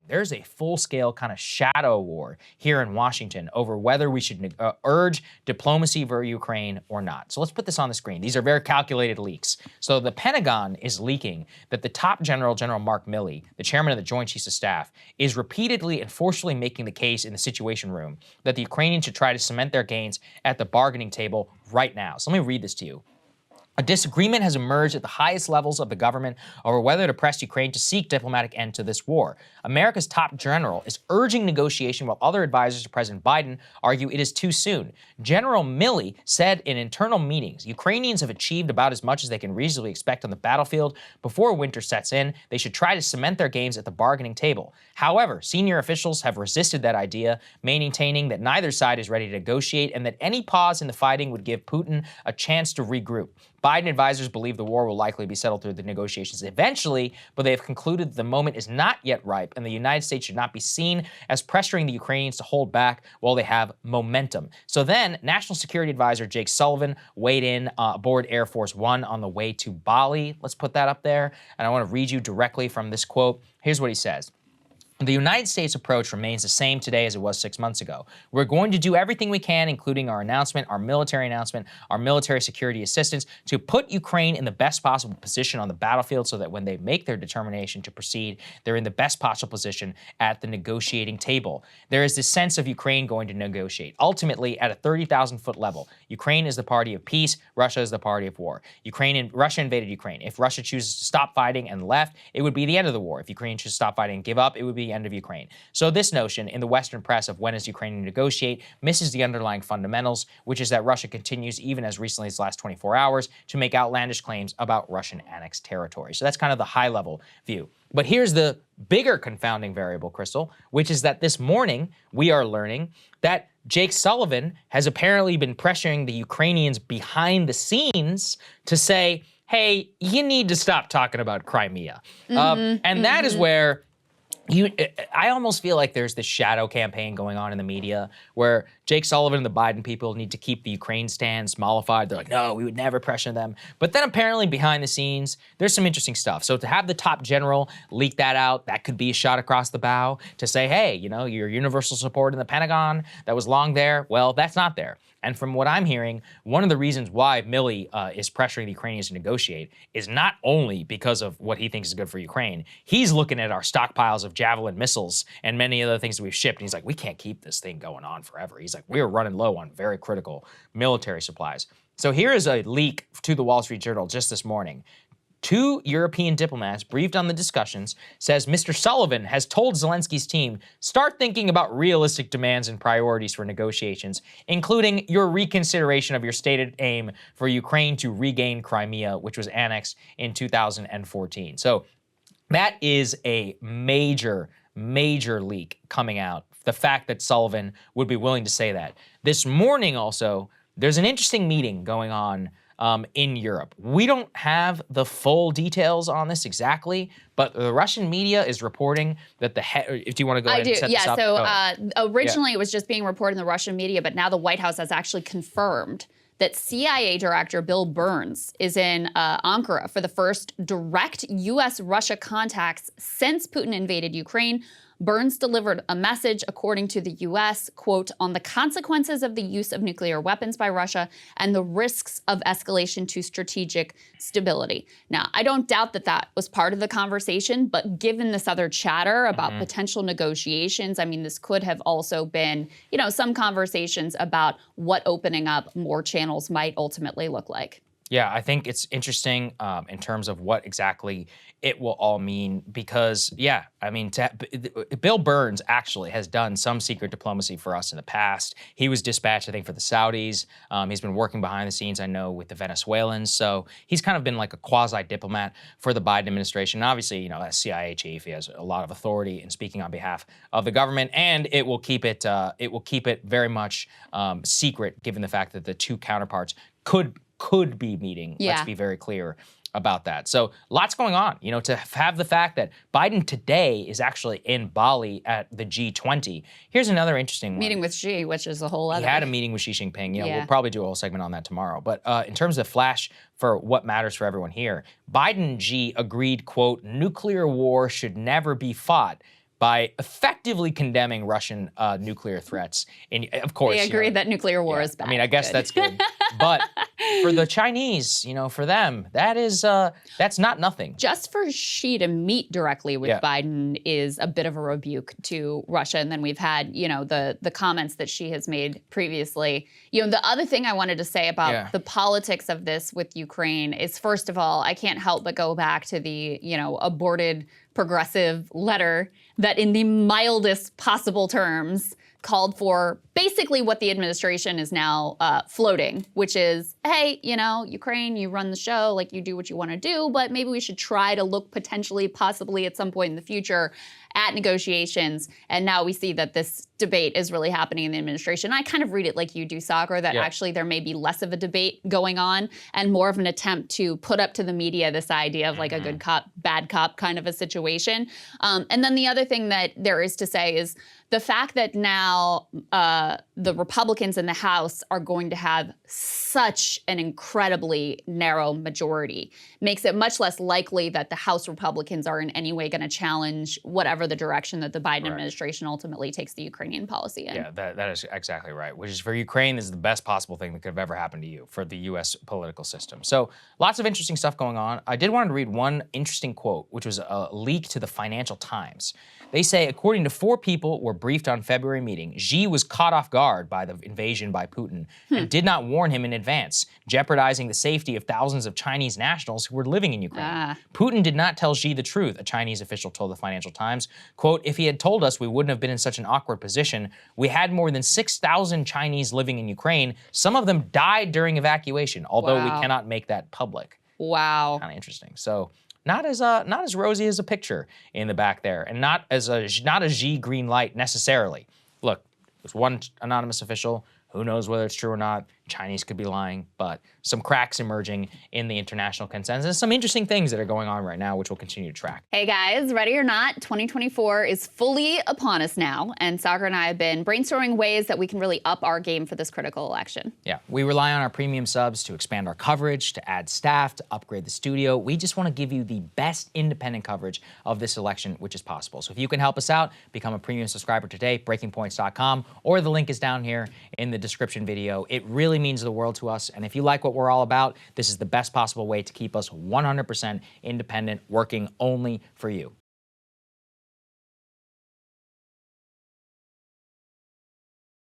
there's a full-scale kind of shadow war here in Washington over whether we should urge diplomacy for Ukraine or not. So let's put this on the screen. These are very calculated leaks. So the Pentagon is leaking that the top general, General Mark Milley, the chairman of the Joint Chiefs of Staff, is repeatedly and forcefully making the case in the Situation Room that the Ukrainians should try to cement their gains at the bargaining table right now. So let me read this to you. A disagreement has emerged at the highest levels of the government over whether to press Ukraine to seek diplomatic end to this war. America's top general is urging negotiation while other advisors to President Biden argue it is too soon. General Milley said in internal meetings, Ukrainians have achieved about as much as they can reasonably expect on the battlefield. Before winter sets in, they should try to cement their gains at the bargaining table. However, senior officials have resisted that idea, maintaining that neither side is ready to negotiate and that any pause in the fighting would give Putin a chance to regroup. Biden advisors believe the war will likely be settled through the negotiations eventually, but they have concluded the moment is not yet ripe, and the United States should not be seen as pressuring the Ukrainians to hold back while they have momentum. So then, National Security Advisor Jake Sullivan weighed in aboard Air Force One on the way to Bali. Let's put that up there, and I want to read you directly from this quote. Here's what he says. The United States approach remains the same today as it was 6 months ago. We're going to do everything we can, including our announcement, our military security assistance, to put Ukraine in the best possible position on the battlefield so that when they make their determination to proceed, they're in the best possible position at the negotiating table. There is this sense of Ukraine going to negotiate. Ultimately, at a 30,000-foot level, Ukraine is the party of peace, Russia is the party of war. Russia invaded Ukraine. If Russia chooses to stop fighting and left, it would be the end of the war. If Ukraine chooses to stop fighting and give up, it would be the end of Ukraine. So this notion in the Western press of when is Ukraine to negotiate misses the underlying fundamentals, which is that Russia continues, even as recently as the last 24 hours, to make outlandish claims about Russian annexed territory. So that's kind of the high-level view. But here's the bigger confounding variable, Krystal, which is that this morning we are learning that Jake Sullivan has apparently been pressuring the Ukrainians behind the scenes to say, hey, you need to stop talking about Crimea. And that is where I almost feel like there's this shadow campaign going on in the media where Jake Sullivan and the Biden people need to keep the Ukraine stand mollified. They're like, no, we would never pressure them. But then apparently behind the scenes, there's some interesting stuff. So to have the top general leak that out, that could be a shot across the bow to say, hey, you know, your universal support in the Pentagon that was long there, well, that's not there. And from what I'm hearing, one of the reasons why Milley is pressuring the Ukrainians to negotiate is not only because of what he thinks is good for Ukraine. He's looking at our stockpiles of Javelin missiles and many other things that we've shipped. And he's like, we can't keep this thing going on forever. He's like, we're running low on very critical military supplies. So here is a leak to the Wall Street Journal just this morning. 2 European diplomats briefed on the discussions says Mr. Sullivan has told Zelensky's team, start thinking about realistic demands and priorities for negotiations, including your reconsideration of your stated aim for Ukraine to regain Crimea, which was annexed in 2014. So that is a major leak coming out. The fact that Sullivan would be willing to say that. This morning also, there's an interesting meeting going on in Europe. We don't have the full details on this exactly, but the Russian media is reporting that if you want to go ahead and set this up. So originally it was just being reported in the Russian media, but now the White House has actually confirmed that CIA Director Bill Burns is in Ankara for the first direct U.S.-Russia contacts since Putin invaded Ukraine. Burns delivered a message, according to the U.S., quote, on the consequences of the use of nuclear weapons by Russia and the risks of escalation to strategic stability. Now, I don't doubt that that was part of the conversation, but given this other chatter about potential negotiations, I mean, this could have also been, you know, some conversations about what opening up more channels might ultimately look like. Yeah, I think it's interesting in terms of what exactly it will all mean because, yeah, I mean, Bill Burns actually has done some secret diplomacy for us in the past. He was dispatched, I think, for the Saudis. He's been working behind the scenes, I know, with the Venezuelans. So he's kind of been like a quasi-diplomat for the Biden administration. And obviously, you know, as CIA chief, he has a lot of authority in speaking on behalf of the government, and it will keep it very much secret, given the fact that the two counterparts could be meeting. Yeah. Let's be very clear about that. So lots going on, you know, to have the fact that Biden today is actually in Bali at the G20. Here's another interesting one. Meeting with Xi, which is a whole other. He had a meeting with Xi Jinping. You know, we'll probably do a whole segment on that tomorrow. But in terms of flash for what matters for everyone here, Biden and Xi agreed, quote, nuclear war should never be fought. by effectively condemning Russian nuclear threats. And of course, They agreed that nuclear war is bad. I mean, I guess Good. that's good. But for the Chinese, for them, that's not nothing. Just for Xi to meet directly with Biden is a bit of a rebuke to Russia. And then we've had, the comments that Xi has made previously. The other thing I wanted to say about the politics of this with Ukraine is, first of all, I can't help but go back to the, aborted progressive letter that in the mildest possible terms called for basically what the administration is now floating, which is, hey, Ukraine, you run the show, like you do what you want to do, but maybe we should try to look potentially, possibly at some point in the future at negotiations. And now we see that this debate is really happening in the administration. I kind of read it like you do, Saagar, that actually there may be less of a debate going on and more of an attempt to put up to the media this idea of like a good cop, bad cop kind of a situation. And then the other thing that there is to say is the fact that now the Republicans in the House are going to have such an incredibly narrow majority makes it much less likely that the House Republicans are in any way going to challenge whatever the direction that the Biden administration ultimately takes the Ukrainian policy in. Yeah, that is exactly right. Which is, for Ukraine, this is the best possible thing that could have ever happened to you, for the U.S. political system. So lots of interesting stuff going on. I did want to read one interesting quote, which was a leak to the Financial Times. They say, according to 4 people were briefed on February meeting, Xi was caught off guard by the invasion by Putin and did not warn him in advance, jeopardizing the safety of thousands of Chinese nationals who were living in Ukraine. Putin did not tell Xi the truth, a Chinese official told the Financial Times. Quote, if he had told us, we wouldn't have been in such an awkward position. We had more than 6,000 Chinese living in Ukraine. Some of them died during evacuation, although we cannot make that public. Wow. Kind of interesting. So not as rosy as a picture in the back there, and not a Xi green light necessarily. Look, there's one anonymous official. Who knows whether it's true or not? Chinese could be lying, but some cracks emerging in the international consensus. Some interesting things that are going on right now, which we'll continue to track. Hey guys, ready or not, 2024 is fully upon us now, and Saagar and I have been brainstorming ways that we can really up our game for this critical election. Yeah, we rely on our premium subs to expand our coverage, to add staff, to upgrade the studio. We just want to give you the best independent coverage of this election, which is possible. So if you can help us out, become a premium subscriber today, breakingpoints.com, or the link is down here in the description video. It really means the world to us, and if you like what we're all about, this is the best possible way to keep us 100% independent, working only for you.